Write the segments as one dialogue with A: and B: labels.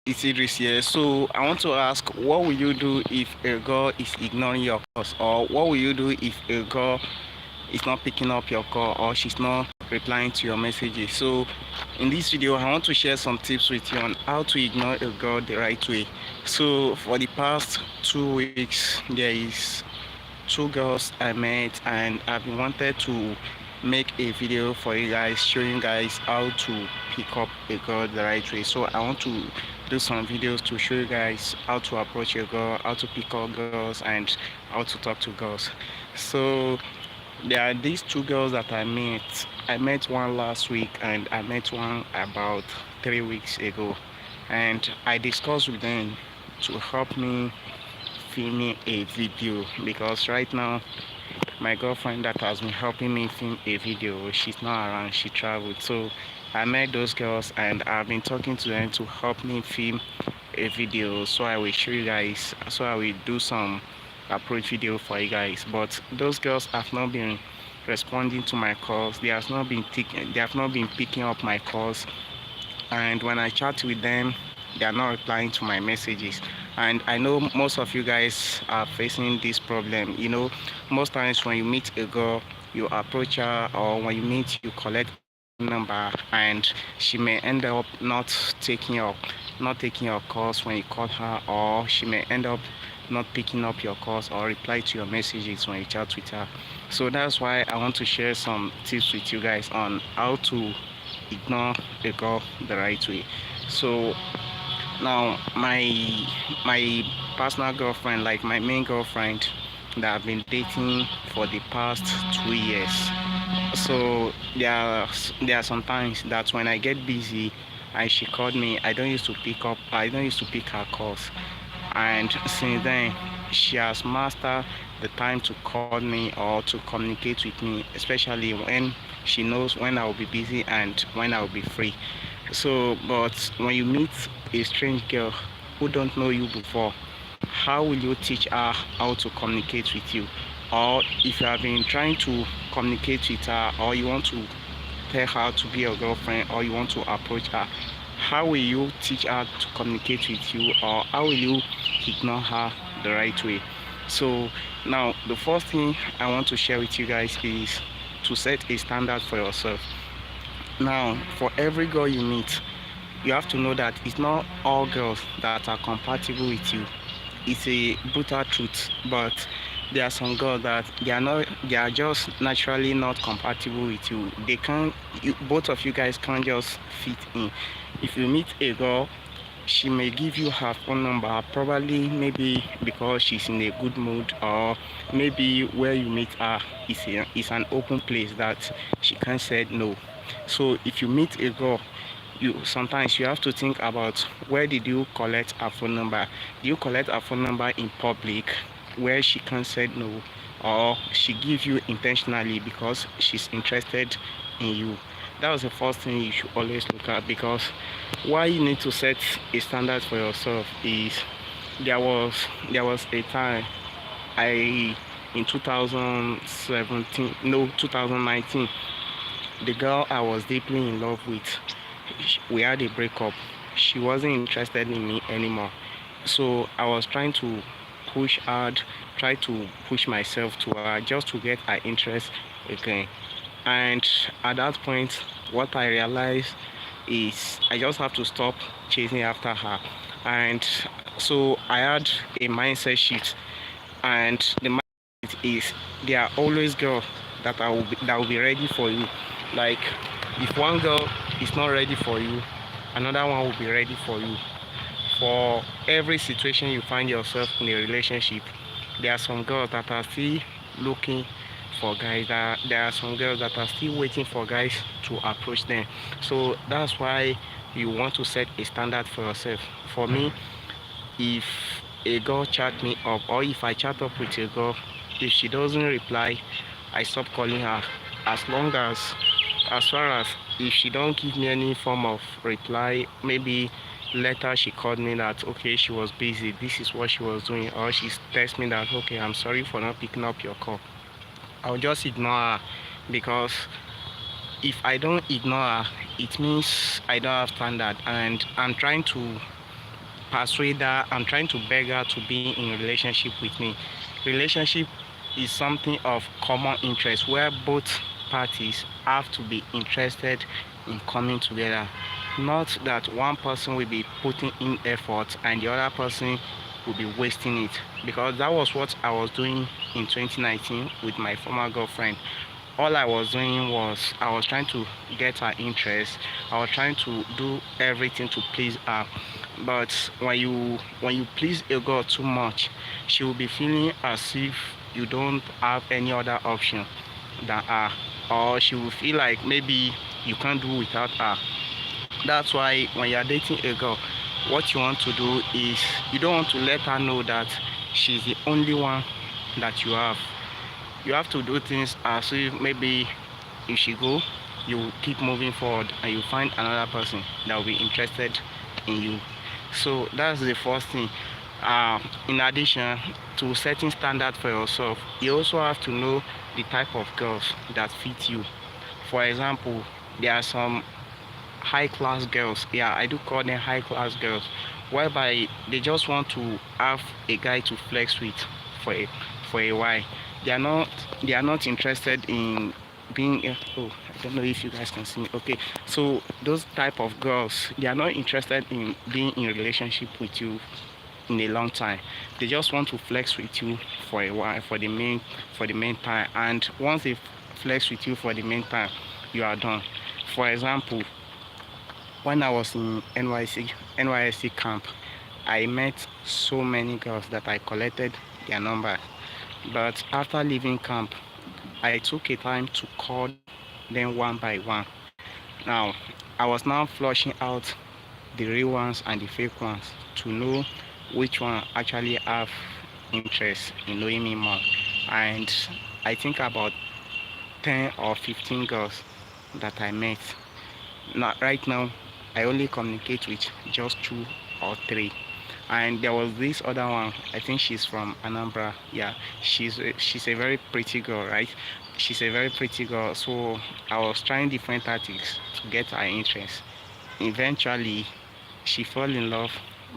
A: It's Idris here. So I want to ask, what will you do if a girl is ignoring your calls, or what will you do if a girl is not picking up your call, or she's not replying to your messages? So in this video, I want to share some tips with you on how to ignore a girl the right way. So for the past 2 weeks, there is two girls I met, and I've been wanted to make a video for you guys, showing guys how to pick up a girl the right way. So I want to do some videos to show you guys how to approach a girl, how to pick up girls, and how to talk to girls. So there are these two girls that I met. I met one last week, and I met one about 3 weeks ago, and I discussed with them to help me filming a video, because right now my girlfriend that has been helping me film a video, she's not around, she traveled. So I met those girls, and I've been talking to them to help me film a video, so I will show you guys, so I will do some approach video for you guys. But those girls have not been responding to my calls. They have not been picking up my calls, and when I chat with them, they are not replying to my messages. And I know most of you guys are facing this problem. Most times when you meet a girl, you approach her, or when you meet, you collect her phone number, and she may end up not taking your calls when you call her, or she may end up not picking up your calls or reply to your messages when you chat with her. So that's why I want to share some tips with you guys on how to ignore a girl the right way. So now my personal girlfriend, like my main girlfriend that I've been dating for the past 2 years. So there are some times that when I get busy and she called me, I don't used to pick her calls. And since then, she has mastered the time to call me or to communicate with me, especially when she knows when I will be busy and when I will be free. So but when you meet a strange girl who don't know you before, how will you teach her how to communicate with you? Or if you have been trying to communicate with her, or you want to tell her to be your girlfriend, or you want to approach her, how will you teach her to communicate with you, or how will you ignore her the right way? So now the first thing I want to share with you guys is to set a standard for yourself. Now, for every girl you meet, you have to know that it's not all girls that are compatible with you. It's a brutal truth, but there are some girls that they are just naturally not compatible with you. Both of you guys can't just fit in. If you meet a girl, she may give you her phone number, probably maybe because she's in a good mood, or maybe where you meet her is an open place that she can't say no. So if you meet a girl, you have to think about, where did you collect her phone number? Do you collect her phone number in public where she can't say no, or she gives you intentionally because she's interested in you? That was the first thing you should always look at, because why you need to set a standard for yourself is, there was a time, I in 2017, no, 2019, the girl I was deeply in love with, we had a breakup. She wasn't interested in me anymore. So I was trying to try to push myself to her just to get her interest again. And at that point, what I realized is I just have to stop chasing after her. And so I had a mindset shift, and the mindset is, there are always girls that will be ready for you. Like, if one girl is not ready for you, another one will be ready for you. For every situation you find yourself in a relationship, there are some girls that are still looking for guys. There are some girls that are still waiting for guys to approach them. So that's why you want to set a standard for yourself. For me, if a girl chat me up, or if I chat up with a girl, if she doesn't reply, I stop calling her. As far as if she don't give me any form of reply, maybe later she called me that okay, she was busy, this is what she was doing, or she text me that okay, I'm sorry for not picking up your call, I'll just ignore her. Because if I don't ignore her, it means I don't have standard, and I'm trying to persuade her, I'm trying to beg her to be in a relationship with me. Relationship is something of common interest where both parties have to be interested in coming together. Not that one person will be putting in effort and the other person will be wasting it, because that was what I was doing in 2019 with my former girlfriend. All I was doing was I was trying to get her interest. I was trying to do everything to please her. But when you please a girl too much, she will be feeling as if you don't have any other option than her, or she will feel like maybe you can't do without her. That's why when you're dating a girl, what you want to do is you don't want to let her know that she's the only one that you have. You have to do things as if maybe if she go, you keep moving forward and you find another person that will be interested in you. So that's the first thing. In addition to setting standards for yourself, you also have to know the type of girls that fit you. For example, there are some high class girls, yeah, I do call them high class girls, whereby they just want to have a guy to flex with for a while. they are not they are not interested in being oh, I don't know if you guys can see me. Okay, so those type of girls, they are not interested in being in a relationship with you in a long time. They just want to flex with you for a while, for the main time, and once they flex with you for the main time, you are done. For example, when I was in NYSC camp, I met so many girls that I collected their number. But after leaving camp, I took a time to call them one by one. Now, I was now flushing out the real ones and the fake ones to know which one actually have interest in knowing me more. And I think about 10 or 15 girls that I met. Right now, I only communicate with just 2 or 3. And there was this other one, I think she's from Anambra. Yeah, she's a very pretty girl, right? She's a very pretty girl, so I was trying different tactics to get her interest. Eventually she fell in love,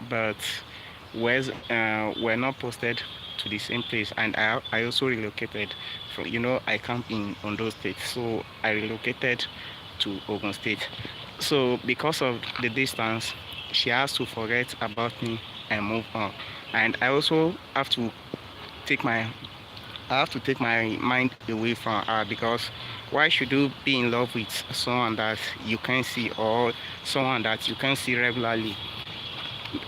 A: but we're not posted to the same place, and I also relocated from, I camp in Ondo State, so I relocated to Ogun State. So because of the distance, she has to forget about me and move on. And I also take my have to take my mind away from her, because why should you be in love with someone that you can't see, or someone that you can see regularly?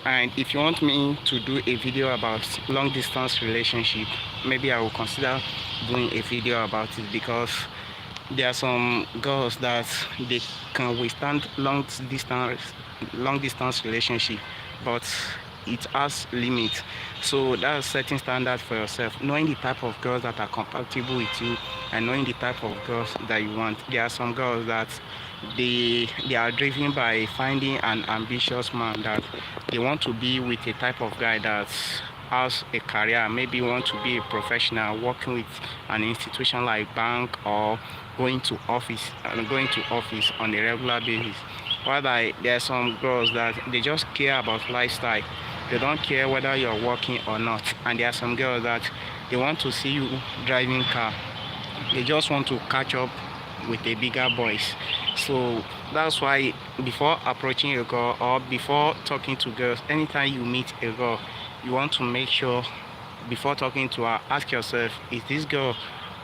A: And if you want me to do a video about long distance relationship, maybe I will consider doing a video about it, because there are some girls that they can withstand long distance relationship, but it has limits. So that's setting standards for yourself, knowing the type of girls that are compatible with you, and knowing the type of girls that you want. There are some girls that they are driven by finding an ambitious man, that they want to be with a type of guy that has a career, maybe want to be a professional working with an institution like bank, or going to office on a regular basis. Whereby there are some girls that they just care about lifestyle. They don't care whether you're working or not. And there are some girls that they want to see you driving car. They just want to catch up with the bigger boys. So that's why before approaching a girl, or before talking to girls, anytime you meet a girl, you want to make sure before talking to her, ask yourself, is this girl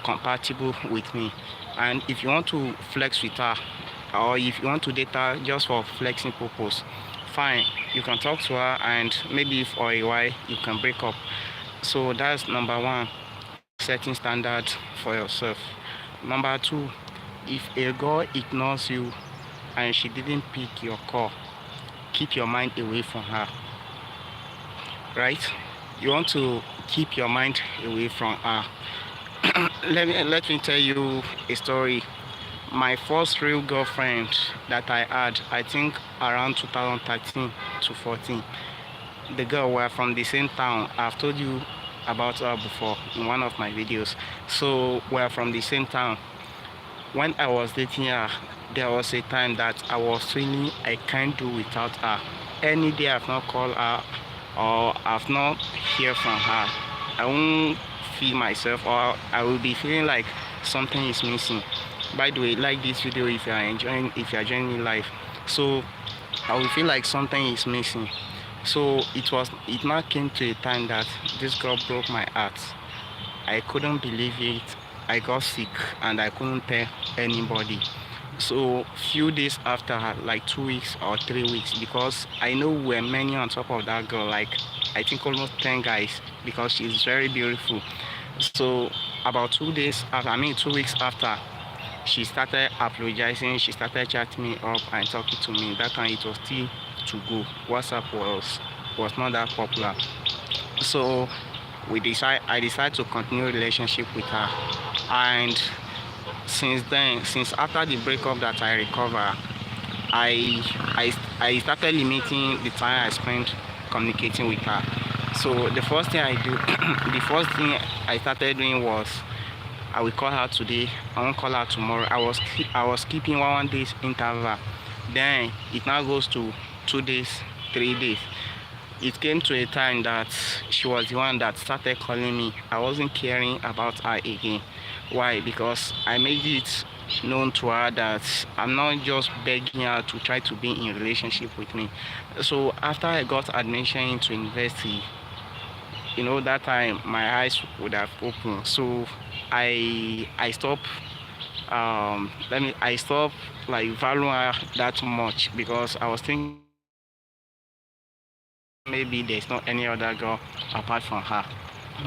A: compatible with me? And if you want to flex with her, or if you want to date her just for flexing purpose, fine, you can talk to her, and maybe for a while you can break up. So that's number one, setting standards for yourself. Number two, if a girl ignores you and she didn't pick your call, keep your mind away from her, right? You want to keep your mind away from her. Let me tell you a story. My first real girlfriend that I had, I think around 2013 to 14. The girl were from the same town. I've told you about her before in one of my videos. So we're from the same town. When I was dating her, there was a time that I was feeling I can't do without her. any day I've not called her or I've not hear from her, I won't feel myself, or I will be feeling like something is missing. By the way, like this video if you are enjoying, if you are joining me live. So I will feel like something is missing. So it now came to a time that this girl broke my heart. I couldn't believe it. I got sick and I couldn't tell anybody. So few days after, like 2 weeks or 3 weeks, because I know we're many on top of that girl, like I think almost 10 guys, because she's very beautiful. So about 2 days after, I mean 2 weeks after, she started apologizing. She started chatting me up and talking to me. That time it was still to go. WhatsApp was not that popular. So I decided to continue relationship with her. And since then, since after the breakup that I recover, I started limiting the time I spent communicating with her. So the first thing I do, the first thing I started doing was I will call her today, I won't call her tomorrow. I was keeping 1 day interval. Then it now goes to 2 days, 3 days. It came to a time that she was the one that started calling me. I wasn't caring about her again. Why? Because I made it known to her that I'm not just begging her to try to be in relationship with me. So after I got admission into university, that time my eyes would have opened. So I stopped I stopped like valuing her that much, because I was thinking maybe there's not any other girl apart from her.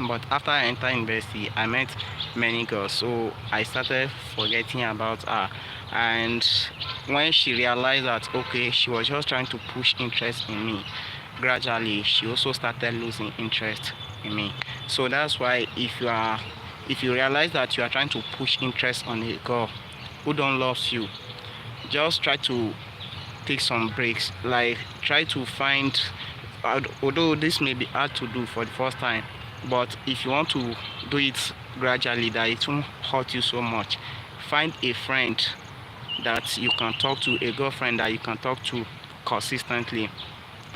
A: But after I entered university, I met many girls, so I started forgetting about her. And when she realized that okay, she was just trying to push interest in me, gradually she also started losing interest in me. So that's why if you realize that you are trying to push interest on a girl who don't love you, just try to take some breaks. Like try to find, although this may be hard to do for the first time, but if you want to do it gradually, that it won't hurt you so much, find a friend that you can talk to, a girlfriend that you can talk to consistently.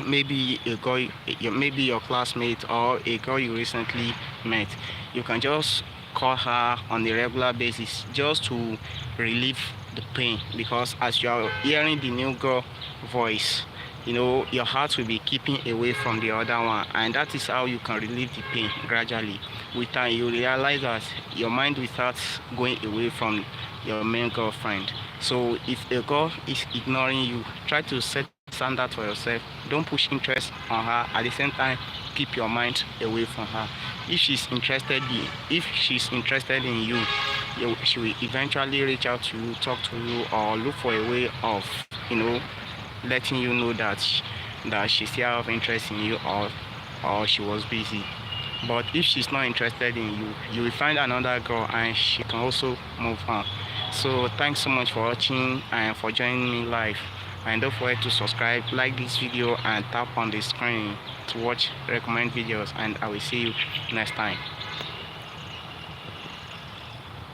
A: Maybe a girl, maybe your classmate or a girl you recently met. You can just call her on a regular basis just to relieve the pain, because as you are hearing the new girl voice, your heart will be keeping away from the other one, and that is how you can relieve the pain gradually. With time you realize that your mind will start going away from your main girlfriend. So if a girl is ignoring you, try to set standard for yourself. Don't push interest on her. At the same time, keep your mind away from her. If she's interested in you, she will eventually reach out to you, talk to you, or look for a way of letting you know that she still have interest in you, or she was busy. But if she's not interested in you, you will find another girl and she can also move on. So thanks so much for watching and for joining me live. And don't forget to subscribe, like this video, and tap on the screen to watch recommend videos, and I will see you next time.